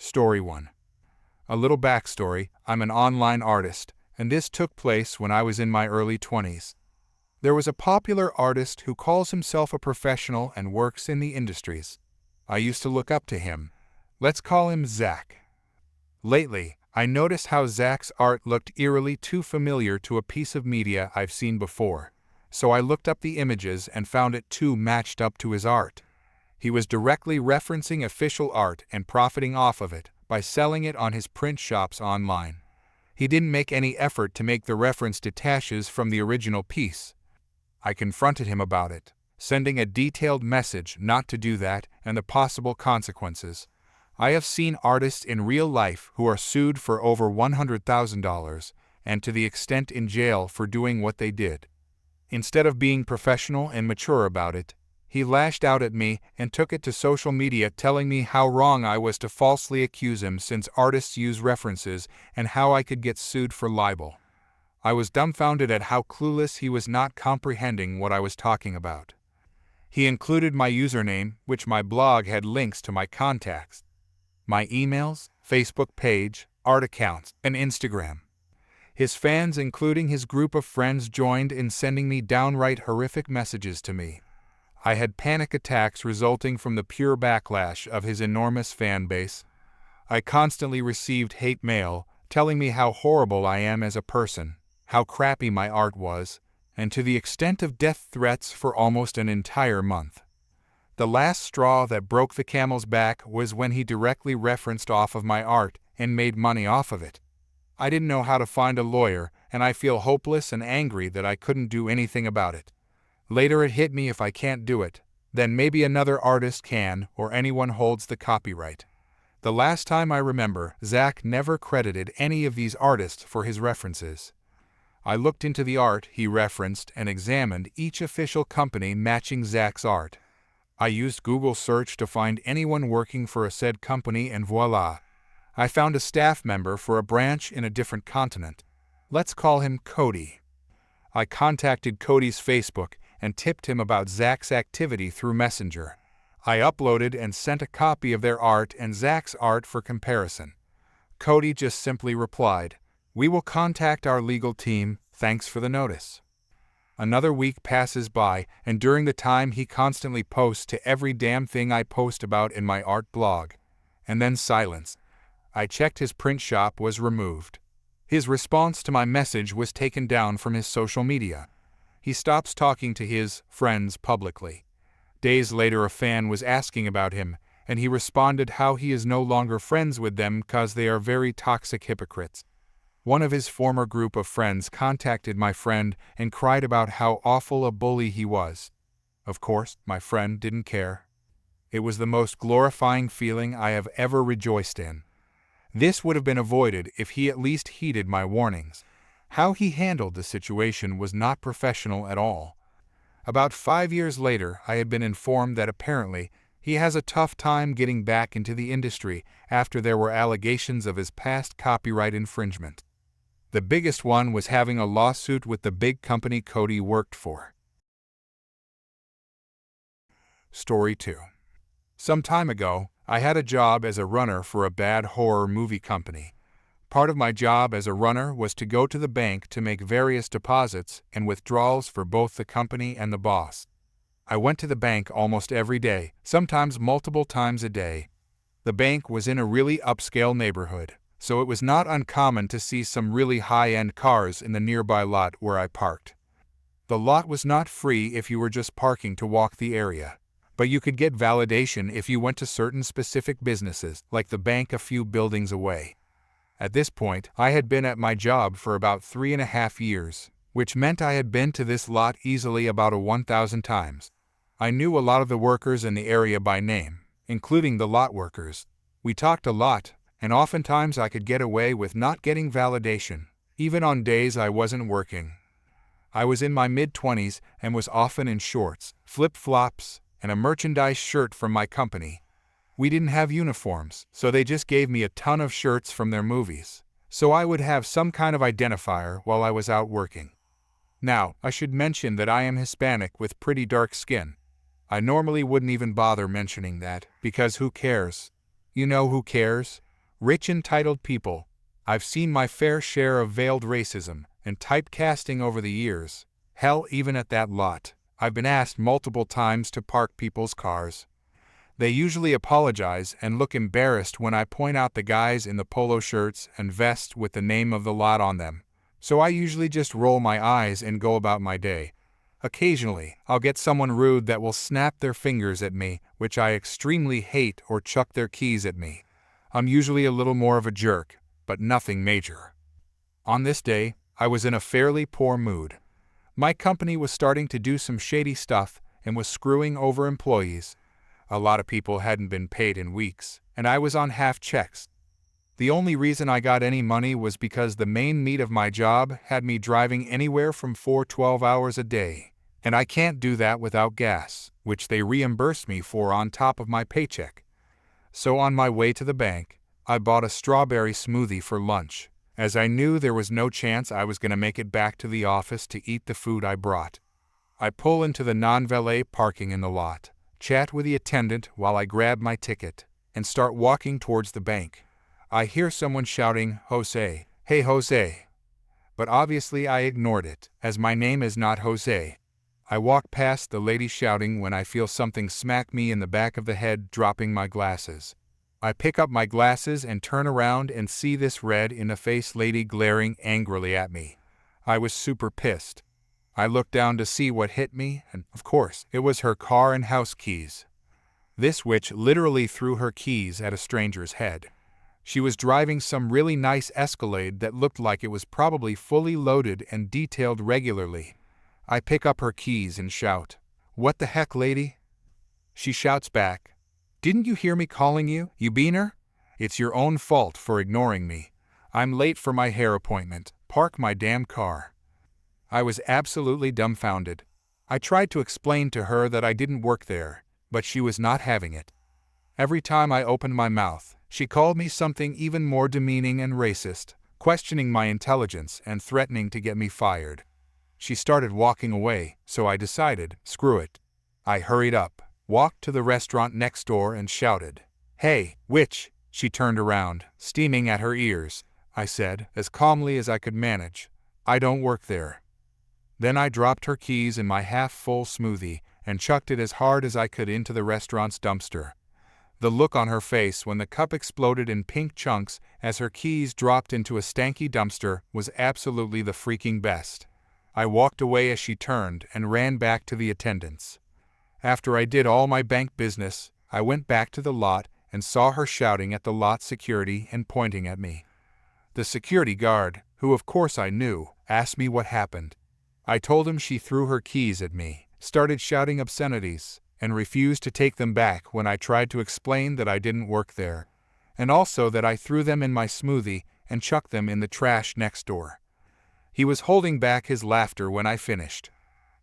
Story 1. A little backstory: I'm an online artist, and this took place when I was in my early 20s. There was a popular artist who calls himself a professional and works in the industries. I used to look up to him. Let's call him Zach. Lately, I noticed how Zach's art looked eerily too familiar to a piece of media I've seen before, so I looked up the images and found it too matched up to his art. He was directly referencing official art and profiting off of it by selling it on his print shops online. He didn't make any effort to make the reference detaches from the original piece. I confronted him about it, sending a detailed message not to do that and the possible consequences. I have seen artists in real life who are sued for over $100,000 and to the extent in jail for doing what they did. Instead of being professional and mature about it, he lashed out at me and took it to social media, telling me how wrong I was to falsely accuse him since artists use references and how I could get sued for libel. I was dumbfounded at how clueless he was, not comprehending what I was talking about. He included my username, which my blog had links to my contacts, my emails, Facebook page, art accounts, and Instagram. His fans, including his group of friends, joined in sending me downright horrific messages to me. I had panic attacks resulting from the pure backlash of his enormous fan base. I constantly received hate mail telling me how horrible I am as a person, how crappy my art was, and to the extent of death threats for almost an entire month. The last straw that broke the camel's back was when he directly referenced off of my art and made money off of it. I didn't know how to find a lawyer, and I feel hopeless and angry that I couldn't do anything about it. Later it hit me: if I can't do it, then maybe another artist can, or anyone holds the copyright. The last time I remember, Zach never credited any of these artists for his references. I looked into the art he referenced and examined each official company matching Zach's art. I used Google search to find anyone working for a said company, and voila! I found a staff member for a branch in a different continent. Let's call him Cody. I contacted Cody's Facebook and tipped him about Zach's activity through Messenger. I uploaded and sent a copy of their art and Zach's art for comparison. Cody just simply replied, "We will contact our legal team, thanks for the notice." Another week passes by, and during the time he constantly posts to every damn thing I post about in my art blog. And then silence. I checked, his print shop was removed. His response to my message was taken down from his social media. He stops talking to his friends publicly. Days later, a fan was asking about him, and he responded how he is no longer friends with them because they are very toxic hypocrites. One of his former group of friends contacted my friend and cried about how awful a bully he was. Of course, my friend didn't care. It was the most glorifying feeling I have ever rejoiced in. This would have been avoided if he at least heeded my warnings. How he handled the situation was not professional at all. About 5 years later, I had been informed that apparently he has a tough time getting back into the industry after there were allegations of his past copyright infringement. The biggest one was having a lawsuit with the big company Cody worked for. Story 2. Some time ago, I had a job as a runner for a bad horror movie company. Part of my job as a runner was to go to the bank to make various deposits and withdrawals for both the company and the boss. I went to the bank almost every day, sometimes multiple times a day. The bank was in a really upscale neighborhood, so it was not uncommon to see some really high-end cars in the nearby lot where I parked. The lot was not free if you were just parking to walk the area, but you could get validation if you went to certain specific businesses, like the bank a few buildings away. At this point, I had been at my job for about 3.5 years, which meant I had been to this lot easily about 1,000 times. I knew a lot of the workers in the area by name, including the lot workers. We talked a lot, and oftentimes I could get away with not getting validation, even on days I wasn't working. I was in my mid-20s and was often in shorts, flip-flops, and a merchandise shirt from my company. We didn't have uniforms, so they just gave me a ton of shirts from their movies, so I would have some kind of identifier while I was out working. Now, I should mention that I am Hispanic with pretty dark skin. I normally wouldn't even bother mentioning that, because who cares? You know who cares? Rich entitled people. I've seen my fair share of veiled racism and typecasting over the years. Hell, even at that lot, I've been asked multiple times to park people's cars. They usually apologize and look embarrassed when I point out the guys in the polo shirts and vests with the name of the lot on them. So I usually just roll my eyes and go about my day. Occasionally, I'll get someone rude that will snap their fingers at me, which I extremely hate, or chuck their keys at me. I'm usually a little more of a jerk, but nothing major. On this day, I was in a fairly poor mood. My company was starting to do some shady stuff and was screwing over employees. A lot of people hadn't been paid in weeks, and I was on half checks. The only reason I got any money was because the main meat of my job had me driving anywhere from 12 hours a day, and I can't do that without gas, which they reimbursed me for on top of my paycheck. So on my way to the bank, I bought a strawberry smoothie for lunch, as I knew there was no chance I was going to make it back to the office to eat the food I brought. I pull into the non-valet parking in the lot, chat with the attendant while I grab my ticket, and start walking towards the bank. I hear someone shouting, "Jose, hey Jose." But obviously I ignored it, as my name is not Jose. I walk past the lady shouting when I feel something smack me in the back of the head, dropping my glasses. I pick up my glasses and turn around and see this red-in-the-face lady glaring angrily at me. I was super pissed. I looked down to see what hit me, and, of course, it was her car and house keys. This witch literally threw her keys at a stranger's head. She was driving some really nice Escalade that looked like it was probably fully loaded and detailed regularly. I pick up her keys and shout, "What the heck, lady?" She shouts back, "Didn't you hear me calling you, you beaner? It's your own fault for ignoring me. I'm late for my hair appointment. Park my damn car." I was absolutely dumbfounded. I tried to explain to her that I didn't work there, but she was not having it. Every time I opened my mouth, she called me something even more demeaning and racist, questioning my intelligence and threatening to get me fired. She started walking away, so I decided, screw it. I hurried up, walked to the restaurant next door and shouted, "Hey, witch!" She turned around, steaming at her ears. I said, as calmly as I could manage, "I don't work there." Then I dropped her keys in my half-full smoothie and chucked it as hard as I could into the restaurant's dumpster. The look on her face when the cup exploded in pink chunks as her keys dropped into a stanky dumpster was absolutely the freaking best. I walked away as she turned and ran back to the attendants. After I did all my bank business, I went back to the lot and saw her shouting at the lot security and pointing at me. The security guard, who of course I knew, asked me what happened. I told him she threw her keys at me, started shouting obscenities, and refused to take them back when I tried to explain that I didn't work there, and also that I threw them in my smoothie and chucked them in the trash next door. He was holding back his laughter when I finished.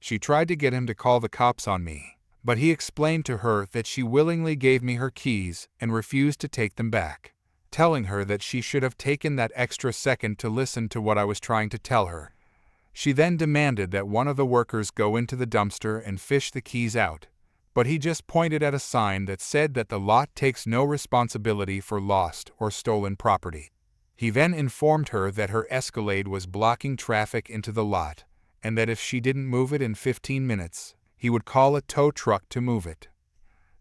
She tried to get him to call the cops on me, but he explained to her that she willingly gave me her keys and refused to take them back, telling her that she should have taken that extra second to listen to what I was trying to tell her. She then demanded that one of the workers go into the dumpster and fish the keys out, but he just pointed at a sign that said that the lot takes no responsibility for lost or stolen property. He then informed her that her Escalade was blocking traffic into the lot, and that if she didn't move it in 15 minutes, he would call a tow truck to move it.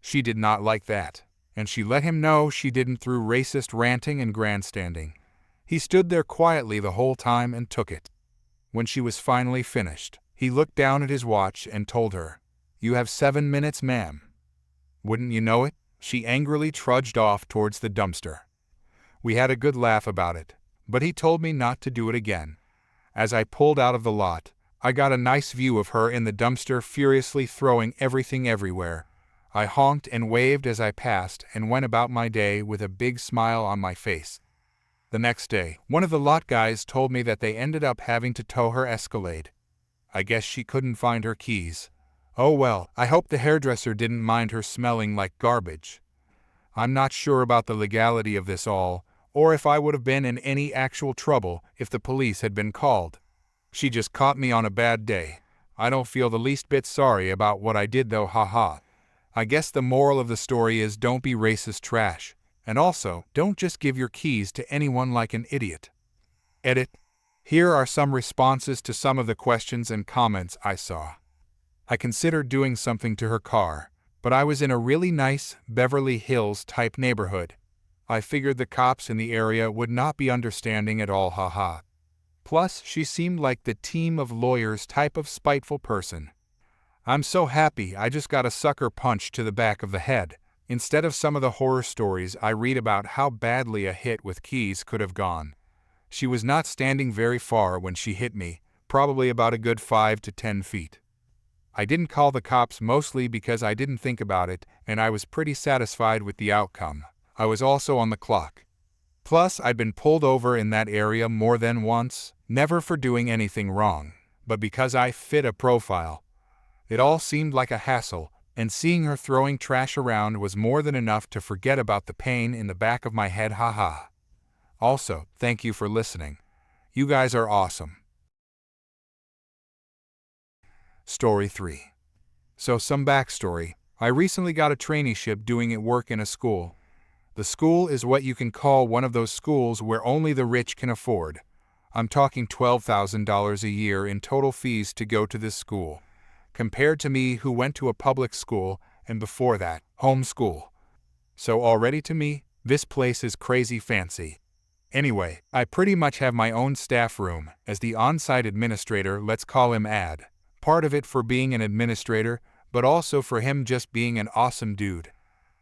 She did not like that, and she let him know she didn't through racist ranting and grandstanding. He stood there quietly the whole time and took it. When she was finally finished, he looked down at his watch and told her, "You have 7 minutes, ma'am." Wouldn't you know it, she angrily trudged off towards the dumpster. We had a good laugh about it, but he told me not to do it again. As I pulled out of the lot, I got a nice view of her in the dumpster furiously throwing everything everywhere. I honked and waved as I passed and went about my day with a big smile on my face. The next day, one of the lot guys told me that they ended up having to tow her Escalade. I guess she couldn't find her keys. Oh well, I hope the hairdresser didn't mind her smelling like garbage. I'm not sure about the legality of this all, or if I would have been in any actual trouble if the police had been called. She just caught me on a bad day. I don't feel the least bit sorry about what I did though, haha. I guess the moral of the story is don't be racist trash, And also, don't just give your keys to anyone like an idiot. Edit. Here are some responses to some of the questions and comments I saw. I considered doing something to her car, but I was in a really nice Beverly Hills type neighborhood. I figured the cops in the area would not be understanding at all, haha. Plus, she seemed like the team of lawyers type of spiteful person. I'm so happy I just got a sucker punch to the back of the head, instead of some of the horror stories I read about how badly a hit with keys could have gone. She was not standing very far when she hit me, probably about a good 5 to 10 feet. I didn't call the cops mostly because I didn't think about it and I was pretty satisfied with the outcome. I was also on the clock. Plus, I'd been pulled over in that area more than once, never for doing anything wrong, but because I fit a profile. It all seemed like a hassle, and seeing her throwing trash around was more than enough to forget about the pain in the back of my head, haha. Also, thank you for listening. You guys are awesome. Story 3. So some backstory. I recently got a traineeship doing at work in a school. The school is what you can call one of those schools where only the rich can afford. I'm talking $12,000 a year in total fees to go to this school, compared to me who went to a public school and before that, home school. So already to me, this place is crazy fancy. Anyway, I pretty much have my own staff room, as the on-site administrator, let's call him Ad. Part of it for being an administrator, but also for him just being an awesome dude.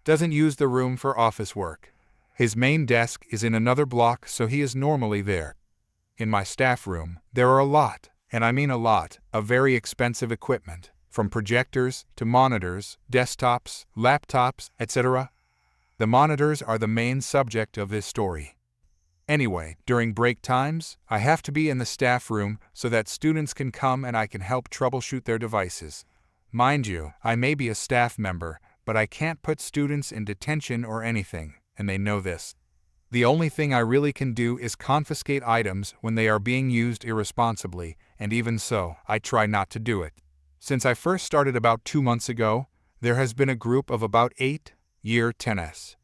Doesn't use the room for office work. His main desk is in another block, so he is normally there. In my staff room, there are a lot, and I mean a lot, of very expensive equipment, from projectors to monitors, desktops, laptops, etc. The monitors are the main subject of this story. Anyway, during break times, I have to be in the staff room so that students can come and I can help troubleshoot their devices. Mind you, I may be a staff member, but I can't put students in detention or anything, and they know this. The only thing I really can do is confiscate items when they are being used irresponsibly, and even so, I try not to do it. Since I first started about 2 months ago, there has been a group of about 8 year 10s.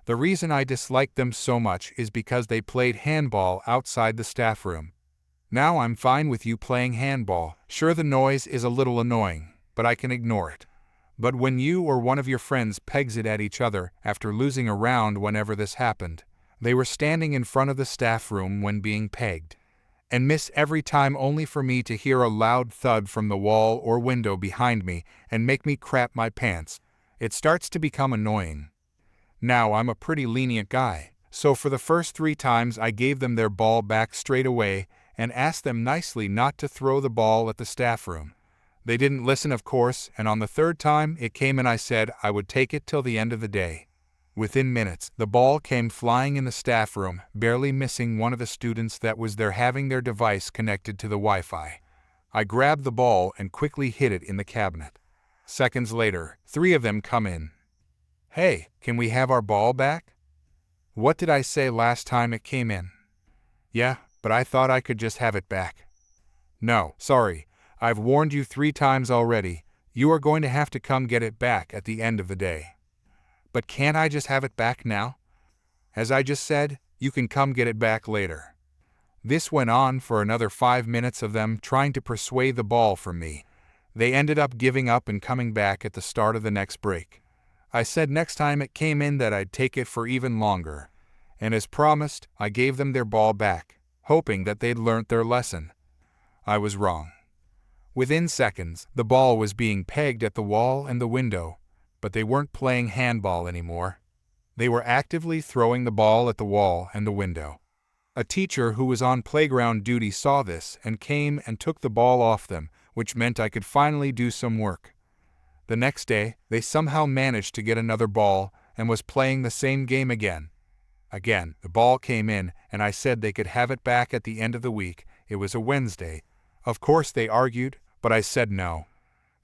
The reason I dislike them so much is because they played handball outside the staff room. Now I'm fine with you playing handball. Sure, the noise is a little annoying, but I can ignore it. But when you or one of your friends pegs it at each other after losing a round whenever this happened, they were standing in front of the staff room when being pegged, and miss every time only for me to hear a loud thud from the wall or window behind me and make me crap my pants. It starts to become annoying. Now, I'm a pretty lenient guy, so for the first 3 times I gave them their ball back straight away and asked them nicely not to throw the ball at the staff room. They didn't listen, of course, and on the 3rd time it came and I said I would take it till the end of the day. Within minutes, the ball came flying in the staff room, barely missing one of the students that was there having their device connected to the Wi-Fi. I grabbed the ball and quickly hid it in the cabinet. Seconds later, 3 of them come in. Hey, can we have our ball back? What did I say last time it came in? Yeah, but I thought I could just have it back. No, sorry, I've warned you 3 times already. You are going to have to come get it back at the end of the day. But can't I just have it back now? As I just said, you can come get it back later. This went on for another 5 minutes of them trying to persuade the ball from me. They ended up giving up and coming back at the start of the next break. I said next time it came in that I'd take it for even longer. And as promised, I gave them their ball back, hoping that they'd learnt their lesson. I was wrong. Within seconds, the ball was being pegged at the wall and the window, but they weren't playing handball anymore. They were actively throwing the ball at the wall and the window. A teacher who was on playground duty saw this and came and took the ball off them, which meant I could finally do some work. The next day, they somehow managed to get another ball and was playing the same game again. Again, the ball came in and I said they could have it back at the end of the week. It was a Wednesday. Of course they argued, but I said no.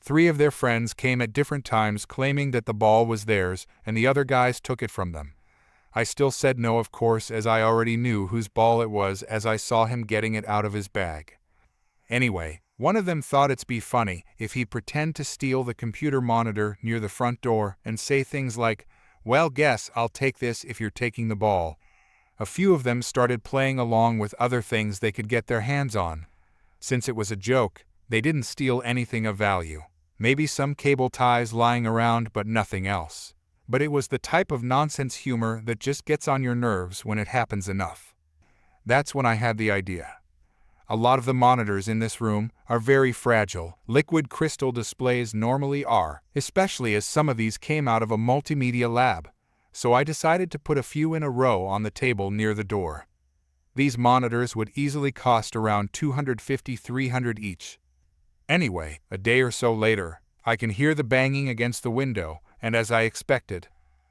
3 of their friends came at different times claiming that the ball was theirs and the other guys took it from them. I still said no, of course, as I already knew whose ball it was as I saw him getting it out of his bag. Anyway, one of them thought it'd be funny if he'd pretend to steal the computer monitor near the front door and say things like, Well, guess I'll take this if you're taking the ball. A few of them started playing along with other things they could get their hands on. Since it was a joke, they didn't steal anything of value. Maybe some cable ties lying around, but nothing else. But it was the type of nonsense humor that just gets on your nerves when it happens enough. That's when I had the idea. A lot of the monitors in this room are very fragile. Liquid crystal displays normally are, especially as some of these came out of a multimedia lab. So I decided to put a few in a row on the table near the door. These monitors would easily cost around $250–300 each. Anyway, a day or so later, I can hear the banging against the window, and as I expected,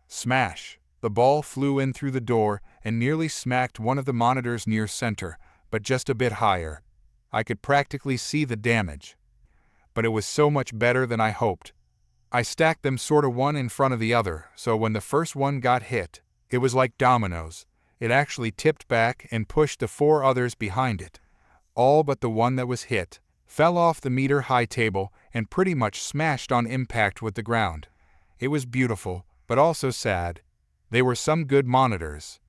smash! The ball flew in through the door and nearly smacked one of the monitors near center, but just a bit higher. I could practically see the damage. But it was so much better than I hoped. I stacked them sorta one in front of the other, so when the first one got hit, it was like dominoes. It actually tipped back and pushed the 4 others behind it. All but the one that was hit fell off the meter-high table and pretty much smashed on impact with the ground. It was beautiful, but also sad. They were some good monitors.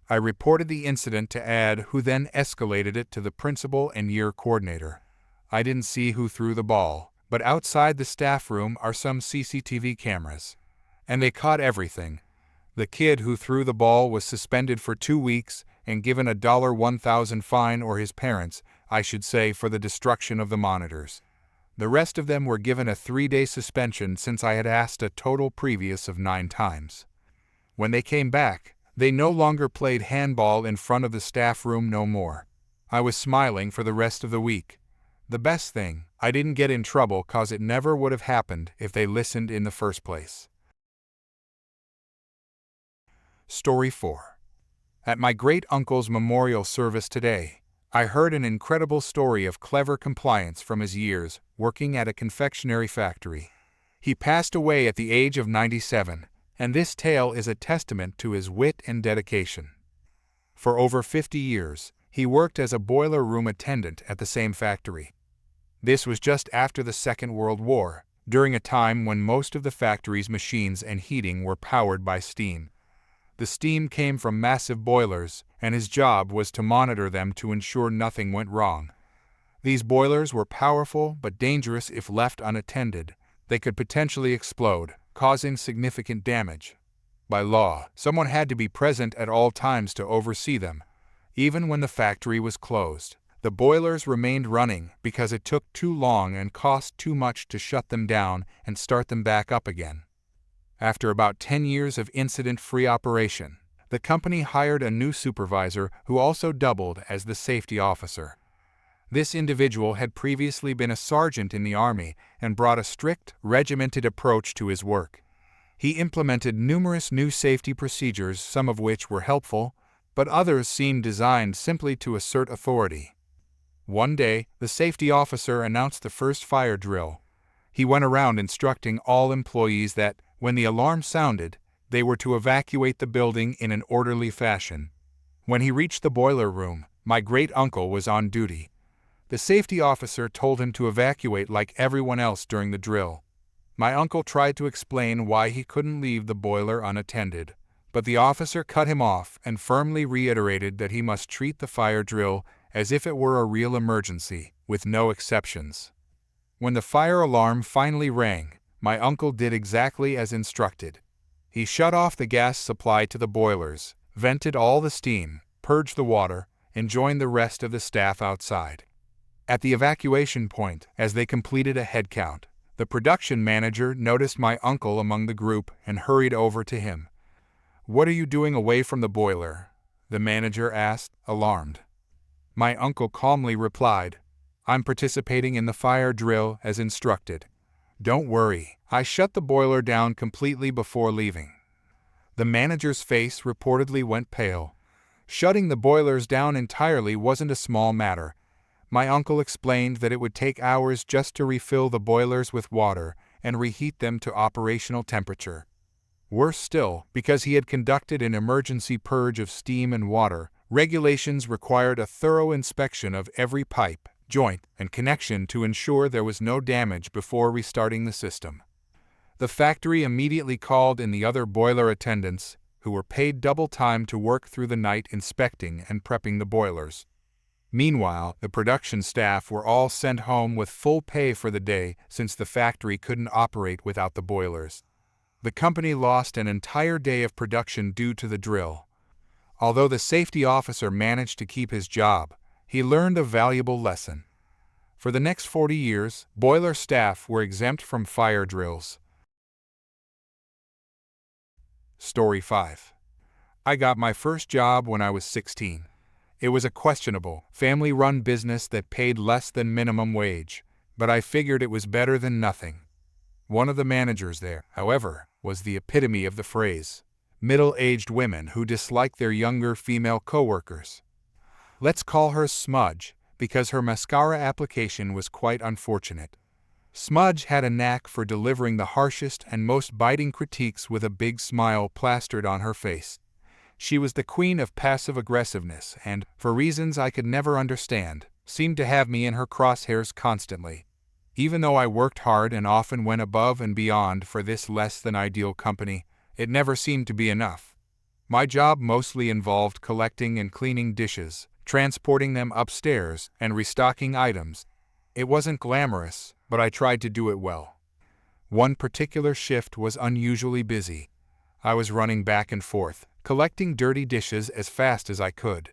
I reported the incident to Ad, who then escalated it to the principal and year coordinator. I didn't see who threw the ball, but outside the staff room are some CCTV cameras. And they caught everything. The kid who threw the ball was suspended for 2 weeks and given a $1,000 fine, or his parents, I should say, for the destruction of the monitors. The rest of them were given a 3-day suspension since I had asked a total previous of 9 times. When they came back, they no longer played handball in front of the staff room no more. I was smiling for the rest of the week. The best thing, I didn't get in trouble cause it never would have happened if they listened in the first place. Story 4. At my great-uncle's memorial service today, I heard an incredible story of clever compliance from his years working at a confectionery factory. He passed away at the age of 97, and this tale is a testament to his wit and dedication. For over 50 years, he worked as a boiler room attendant at the same factory. This was just after the Second World War, during a time when most of the factory's machines and heating were powered by steam. The steam came from massive boilers, and his job was to monitor them to ensure nothing went wrong. These boilers were powerful but dangerous if left unattended. They could potentially explode, causing significant damage. By law, someone had to be present at all times to oversee them. Even when the factory was closed, the boilers remained running because it took too long and cost too much to shut them down and start them back up again. After about 10 years of incident-free operation, the company hired a new supervisor who also doubled as the safety officer. This individual had previously been a sergeant in the Army and brought a strict, regimented approach to his work. He implemented numerous new safety procedures, some of which were helpful, but others seemed designed simply to assert authority. One day, the safety officer announced the first fire drill. He went around instructing all employees that, when the alarm sounded, they were to evacuate the building in an orderly fashion. When he reached the boiler room, my great-uncle was on duty. The safety officer told him to evacuate like everyone else during the drill. My uncle tried to explain why he couldn't leave the boiler unattended, but the officer cut him off and firmly reiterated that he must treat the fire drill as if it were a real emergency, with no exceptions. When the fire alarm finally rang, my uncle did exactly as instructed. He shut off the gas supply to the boilers, vented all the steam, purged the water, and joined the rest of the staff outside. At the evacuation point, as they completed a head count, the production manager noticed my uncle among the group and hurried over to him. "What are you doing away from the boiler?" the manager asked, alarmed. My uncle calmly replied, "I'm participating in the fire drill as instructed. Don't worry, I shut the boiler down completely before leaving." The manager's face reportedly went pale. Shutting the boilers down entirely wasn't a small matter. My uncle explained that it would take hours just to refill the boilers with water and reheat them to operational temperature. Worse still, because he had conducted an emergency purge of steam and water, regulations required a thorough inspection of every pipe, joint, and connection to ensure there was no damage before restarting the system. The factory immediately called in the other boiler attendants, who were paid double time to work through the night inspecting and prepping the boilers. Meanwhile, the production staff were all sent home with full pay for the day since the factory couldn't operate without the boilers. The company lost an entire day of production due to the drill. Although the safety officer managed to keep his job, he learned a valuable lesson. For the next 40 years, boiler staff were exempt from fire drills. Story 5. I got my first job when I was 16. It was a questionable, family-run business that paid less than minimum wage, but I figured it was better than nothing. One of the managers there, however, was the epitome of the phrase, middle-aged women who dislike their younger female coworkers. Let's call her Smudge, because her mascara application was quite unfortunate. Smudge had a knack for delivering the harshest and most biting critiques with a big smile plastered on her face. She was the queen of passive aggressiveness and, for reasons I could never understand, seemed to have me in her crosshairs constantly. Even though I worked hard and often went above and beyond for this less-than-ideal company, it never seemed to be enough. My job mostly involved collecting and cleaning dishes, transporting them upstairs, and restocking items. It wasn't glamorous, but I tried to do it well. One particular shift was unusually busy. I was running back and forth, collecting dirty dishes as fast as I could.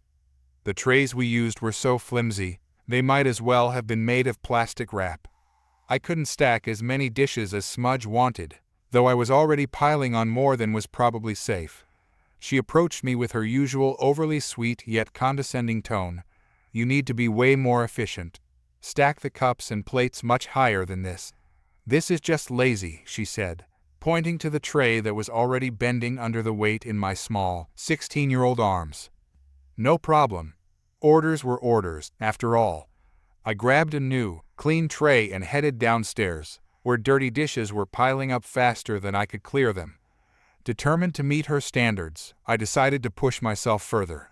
The trays we used were so flimsy, they might as well have been made of plastic wrap. I couldn't stack as many dishes as Smudge wanted, though I was already piling on more than was probably safe. She approached me with her usual overly sweet yet condescending tone. "You need to be way more efficient. Stack the cups and plates much higher than this. This is just lazy," she said, pointing to the tray that was already bending under the weight in my small, 16-year-old arms. No problem. Orders were orders, after all. I grabbed a new, clean tray and headed downstairs, where dirty dishes were piling up faster than I could clear them. Determined to meet her standards, I decided to push myself further.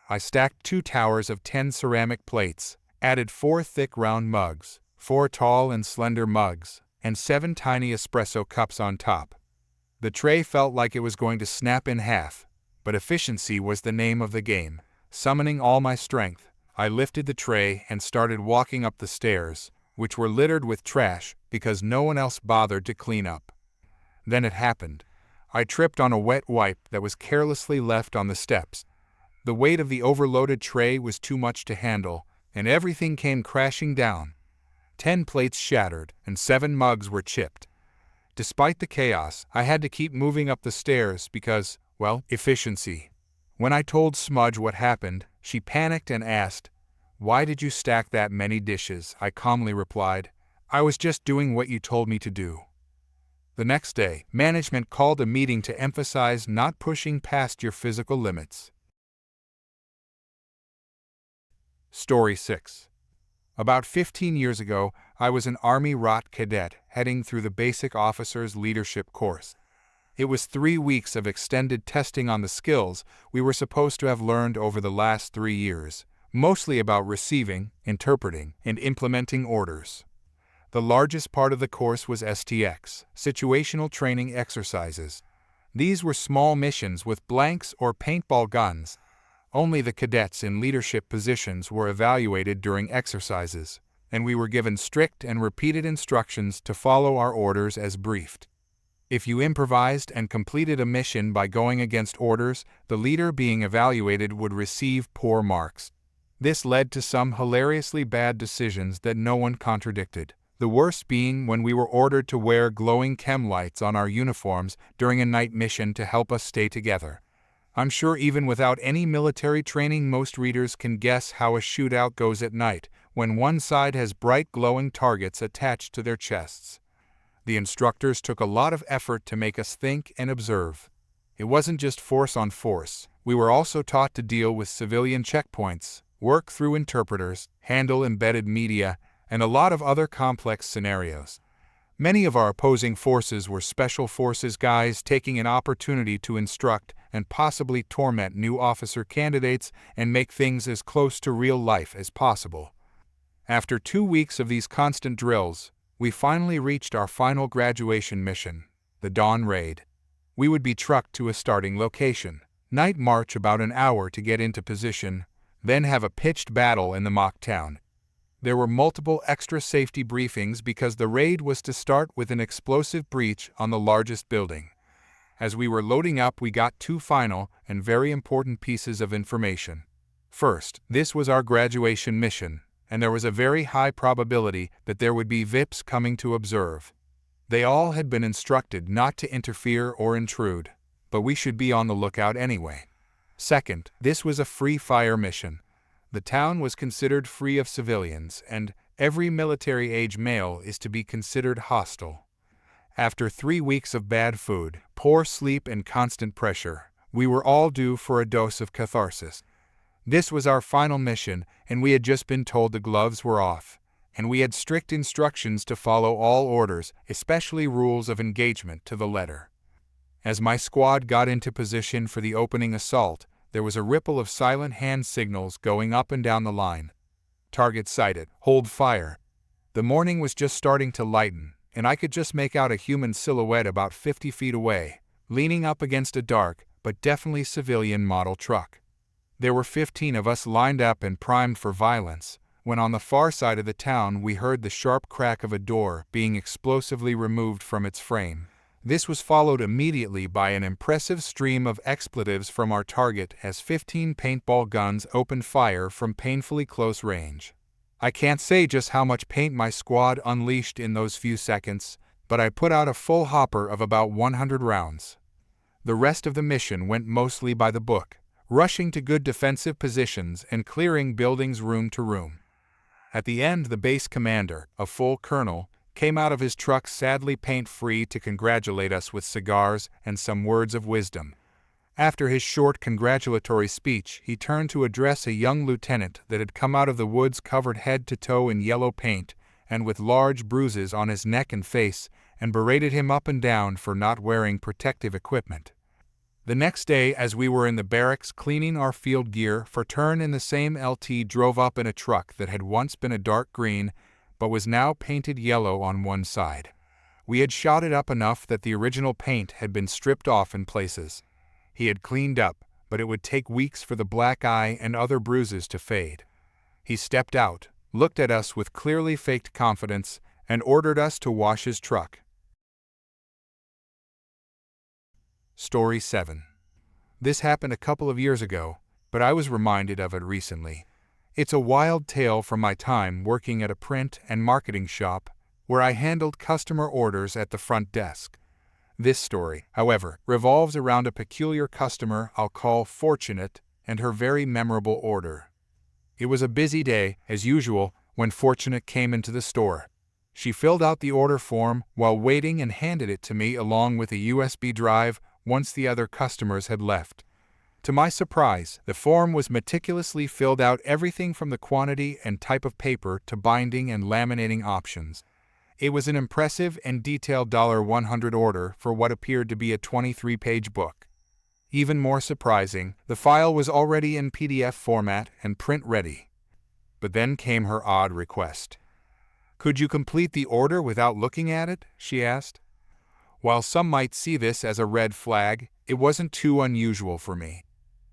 I stacked 2 towers of 10 ceramic plates, added 4 thick round mugs, 4 tall and slender mugs, and 7 tiny espresso cups on top. The tray felt like it was going to snap in half, but efficiency was the name of the game. Summoning all my strength, I lifted the tray and started walking up the stairs, which were littered with trash because no one else bothered to clean up. Then it happened. I tripped on a wet wipe that was carelessly left on the steps. The weight of the overloaded tray was too much to handle, and everything came crashing down. 10 plates shattered, and 7 mugs were chipped. Despite the chaos, I had to keep moving up the stairs because, well, efficiency. When I told Smudge what happened, she panicked and asked, "Why did you stack that many dishes?" I calmly replied, "I was just doing what you told me to do." The next day, management called a meeting to emphasize not pushing past your physical limits. Story 6. About 15 years ago, I was an Army ROT cadet heading through the Basic Officers Leadership course. It was 3 weeks of extended testing on the skills we were supposed to have learned over the last 3 years, mostly about receiving, interpreting, and implementing orders. The largest part of the course was STX, situational training exercises. These were small missions with blanks or paintball guns. Only the cadets in leadership positions were evaluated during exercises, and we were given strict and repeated instructions to follow our orders as briefed. If you improvised and completed a mission by going against orders, the leader being evaluated would receive poor marks. This led to some hilariously bad decisions that no one contradicted. The worst being when we were ordered to wear glowing chem lights on our uniforms during a night mission to help us stay together. I'm sure even without any military training most readers can guess how a shootout goes at night, when one side has bright glowing targets attached to their chests. The instructors took a lot of effort to make us think and observe. It wasn't just force on force. We were also taught to deal with civilian checkpoints, work through interpreters, handle embedded media, and a lot of other complex scenarios. Many of our opposing forces were special forces guys taking an opportunity to instruct and possibly torment new officer candidates and make things as close to real life as possible. After 2 weeks of these constant drills, we finally reached our final graduation mission, the dawn raid. We would be trucked to a starting location, night march about an hour to get into position, then have a pitched battle in the mock town. There were multiple extra safety briefings because the raid was to start with an explosive breach on the largest building. As we were loading up, we got two final and very important pieces of information. First, this was our graduation mission, and there was a very high probability that there would be VIPs coming to observe. They all had been instructed not to interfere or intrude, but we should be on the lookout anyway. Second, this was a free-fire mission. The town was considered free of civilians, and every military-age male is to be considered hostile. After 3 weeks of bad food, poor sleep, and constant pressure, we were all due for a dose of catharsis. This was our final mission, and we had just been told the gloves were off, and we had strict instructions to follow all orders, especially rules of engagement, to the letter. As my squad got into position for the opening assault, there was a ripple of silent hand signals going up and down the line. Target sighted, hold fire. The morning was just starting to lighten, and I could just make out a human silhouette about 50 feet away, leaning up against a dark, but definitely civilian model truck. There were 15 of us lined up and primed for violence, when on the far side of the town we heard the sharp crack of a door being explosively removed from its frame. This was followed immediately by an impressive stream of expletives from our target as 15 paintball guns opened fire from painfully close range. I can't say just how much paint my squad unleashed in those few seconds, but I put out a full hopper of about 100 rounds. The rest of the mission went mostly by the book, rushing to good defensive positions and clearing buildings room to room. At the end, the base commander, a full colonel, came out of his truck sadly paint-free to congratulate us with cigars and some words of wisdom. After his short congratulatory speech, he turned to address a young lieutenant that had come out of the woods covered head to toe in yellow paint and with large bruises on his neck and face, and berated him up and down for not wearing protective equipment. The next day, as we were in the barracks cleaning our field gear, Fratern in the same LT drove up in a truck that had once been a dark green but was now painted yellow on one side. We had shot it up enough that the original paint had been stripped off in places. He had cleaned up, but it would take weeks for the black eye and other bruises to fade. He stepped out, looked at us with clearly faked confidence, and ordered us to wash his truck. Story 7. This happened a couple of years ago, but I was reminded of it recently. It's a wild tale from my time working at a print and marketing shop where I handled customer orders at the front desk. This story, however, revolves around a peculiar customer I'll call Fortunate and her very memorable order. It was a busy day, as usual, when Fortunate came into the store. She filled out the order form while waiting and handed it to me along with a USB drive once the other customers had left. To my surprise, the form was meticulously filled out, everything from the quantity and type of paper to binding and laminating options. It was an impressive and detailed $100 order for what appeared to be a 23-page book. Even more surprising, the file was already in PDF format and print ready. But then came her odd request. "Could you complete the order without looking at it?" she asked. While some might see this as a red flag, it wasn't too unusual for me.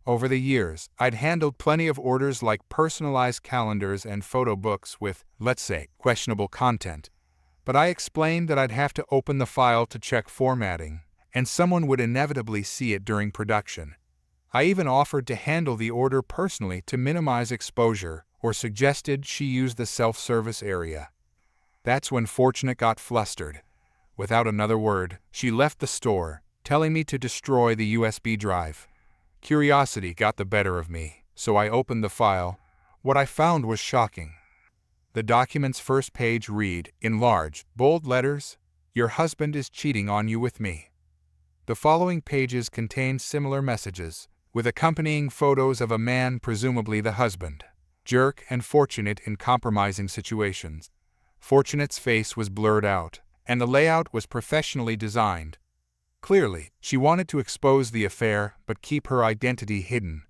Over the years, I'd handled plenty of orders like personalized calendars and photo books with, let's say, questionable content. But I explained that I'd have to open the file to check formatting, and someone would inevitably see it during production. I even offered to handle the order personally to minimize exposure, or suggested she use the self-service area. That's when Fortunate got flustered. Without another word, she left the store, telling me to destroy the USB drive. Curiosity got the better of me, so I opened the file. What I found was shocking. The document's first page read, in large, bold letters, "Your husband is cheating on you with me." The following pages contained similar messages, with accompanying photos of a man, presumably the husband, jerk and Fortunate in compromising situations. Fortunate's face was blurred out, and the layout was professionally designed. Clearly, she wanted to expose the affair but keep her identity hidden.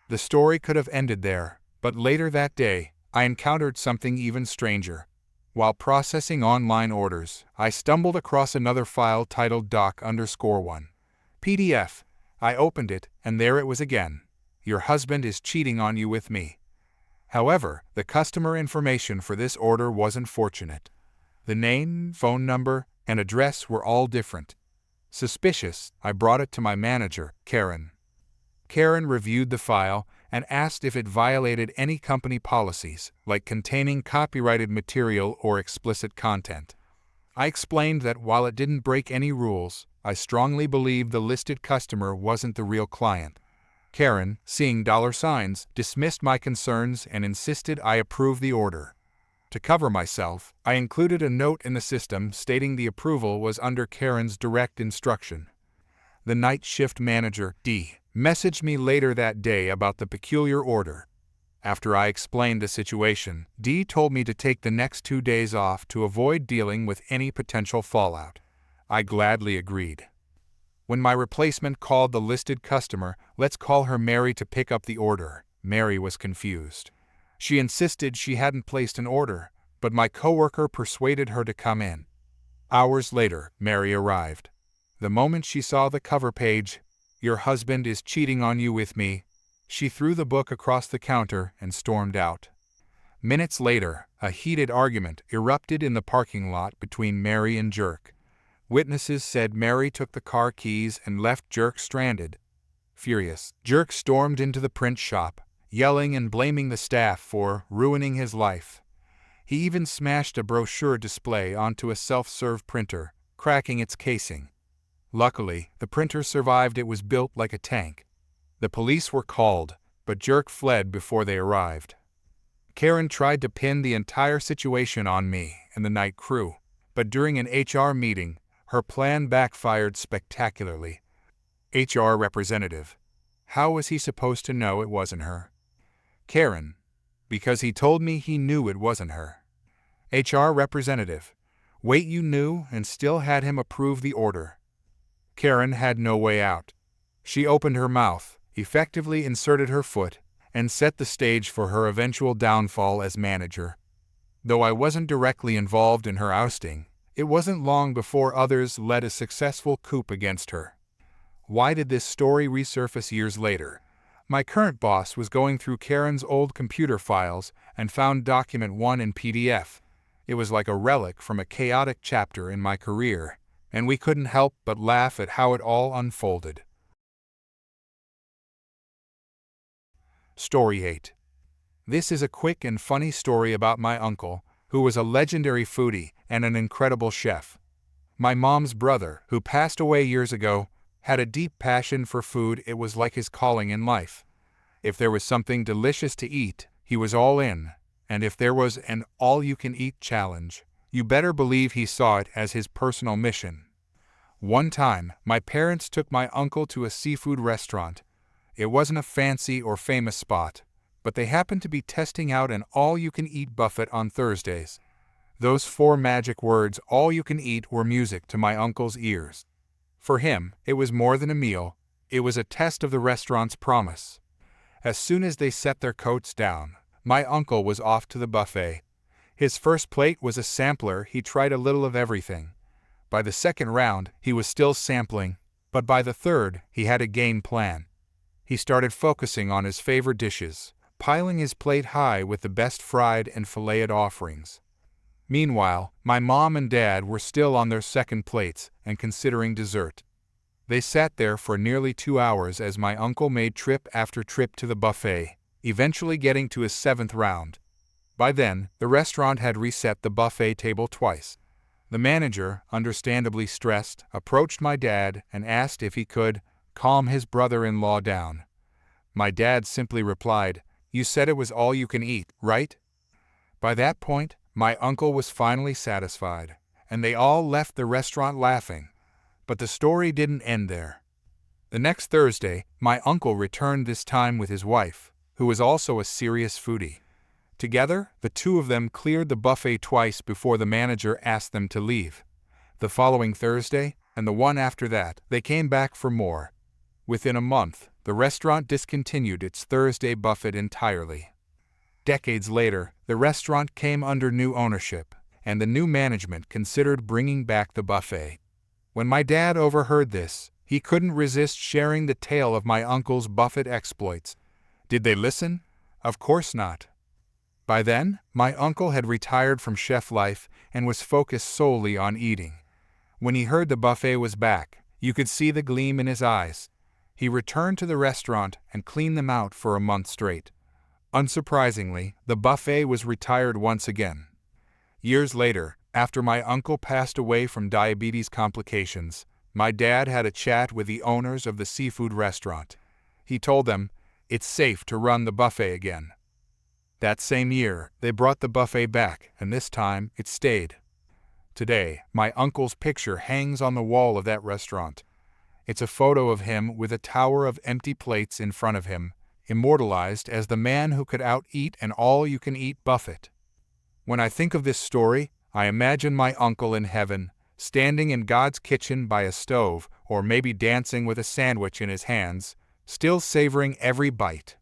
The story could have ended there, but later that day, I encountered something even stranger. While processing online orders, I stumbled across another file titled doc_1. PDF. I opened it, and there it was again. Your husband is cheating on you with me. However, the customer information for this order wasn't fortunate. The name, phone number, and address were all different. Suspicious, I brought it to my manager, Karen. Karen reviewed the file and asked if it violated any company policies, like containing copyrighted material or explicit content. I explained that while it didn't break any rules, I strongly believed the listed customer wasn't the real client. Karen, seeing $signs, dismissed my concerns and insisted I approve the order. To cover myself, I included a note in the system stating the approval was under Karen's direct instruction. The night shift manager, D, messaged me later that day about the peculiar order. After I explained the situation, D told me to take the next 2 days off to avoid dealing with any potential fallout. I gladly agreed. When my replacement called the listed customer, let's call her Mary, to pick up the order, Mary was confused. She insisted she hadn't placed an order, but my coworker persuaded her to come in. Hours later, Mary arrived. The moment she saw the cover page, "Your husband is cheating on you with me," she threw the book across the counter and stormed out. Minutes later, a heated argument erupted in the parking lot between Mary and Jerk. Witnesses said Mary took the car keys and left Jerk stranded. Furious, Jerk stormed into the print shop, yelling and blaming the staff for ruining his life. He even smashed a brochure display onto a self-serve printer, cracking its casing. Luckily, the printer survived. It was built like a tank. The police were called, but Jerk fled before they arrived. Karen tried to pin the entire situation on me and the night crew, but during an HR meeting, her plan backfired spectacularly. HR representative: how was he supposed to know it wasn't her? Karen: because he told me he knew it wasn't her. HR representative: wait, you knew and still had him approve the order? Karen had no way out. She opened her mouth, effectively inserted her foot, and set the stage for her eventual downfall as manager. Though I wasn't directly involved in her ousting, it wasn't long before others led a successful coup against her. Why did this story resurface years later? My current boss was going through Karen's old computer files and found document 1 in PDF. It was like a relic from a chaotic chapter in my career, and we couldn't help but laugh at how it all unfolded. Story 8. This is a quick and funny story about my uncle, who was a legendary foodie and an incredible chef. My mom's brother, who passed away years ago, had a deep passion for food. It was like his calling in life. If there was something delicious to eat, he was all in, and if there was an all-you-can-eat challenge, you better believe he saw it as his personal mission. One time, my parents took my uncle to a seafood restaurant. It wasn't a fancy or famous spot, but they happened to be testing out an all-you-can-eat buffet on Thursdays. Those 4 magic words, all-you-can-eat, were music to my uncle's ears. For him, it was more than a meal. It was a test of the restaurant's promise. As soon as they set their coats down, my uncle was off to the buffet. His first plate was a sampler. He tried a little of everything. By the second round, he was still sampling, but by the third, he had a game plan. He started focusing on his favorite dishes, piling his plate high with the best fried and filleted offerings. Meanwhile, my mom and dad were still on their second plates and considering dessert. They sat there for nearly 2 hours as my uncle made trip after trip to the buffet, eventually getting to his 7th round. By then, the restaurant had reset the buffet table twice. The manager, understandably stressed, approached my dad and asked if he could calm his brother-in-law down. My dad simply replied, "You said it was all you can eat, right?" By that point, my uncle was finally satisfied, and they all left the restaurant laughing. But the story didn't end there. The next Thursday, my uncle returned, this time with his wife, who was also a serious foodie. Together, the two of them cleared the buffet twice before the manager asked them to leave. The following Thursday, and the one after that, they came back for more. Within a month, the restaurant discontinued its Thursday buffet entirely. Decades later, the restaurant came under new ownership, and the new management considered bringing back the buffet. When my dad overheard this, he couldn't resist sharing the tale of my uncle's buffet exploits. Did they listen? Of course not. By then, my uncle had retired from chef life and was focused solely on eating. When he heard the buffet was back, you could see the gleam in his eyes. He returned to the restaurant and cleaned them out for a month straight. Unsurprisingly, the buffet was retired once again. Years later, after my uncle passed away from diabetes complications, my dad had a chat with the owners of the seafood restaurant. He told them, "It's safe to run the buffet again." That same year, they brought the buffet back, and this time, it stayed. Today, my uncle's picture hangs on the wall of that restaurant. It's a photo of him with a tower of empty plates in front of him, immortalized as the man who could out-eat an all-you-can-eat buffet. When I think of this story, I imagine my uncle in heaven, standing in God's kitchen by a stove, or maybe dancing with a sandwich in his hands, still savoring every bite.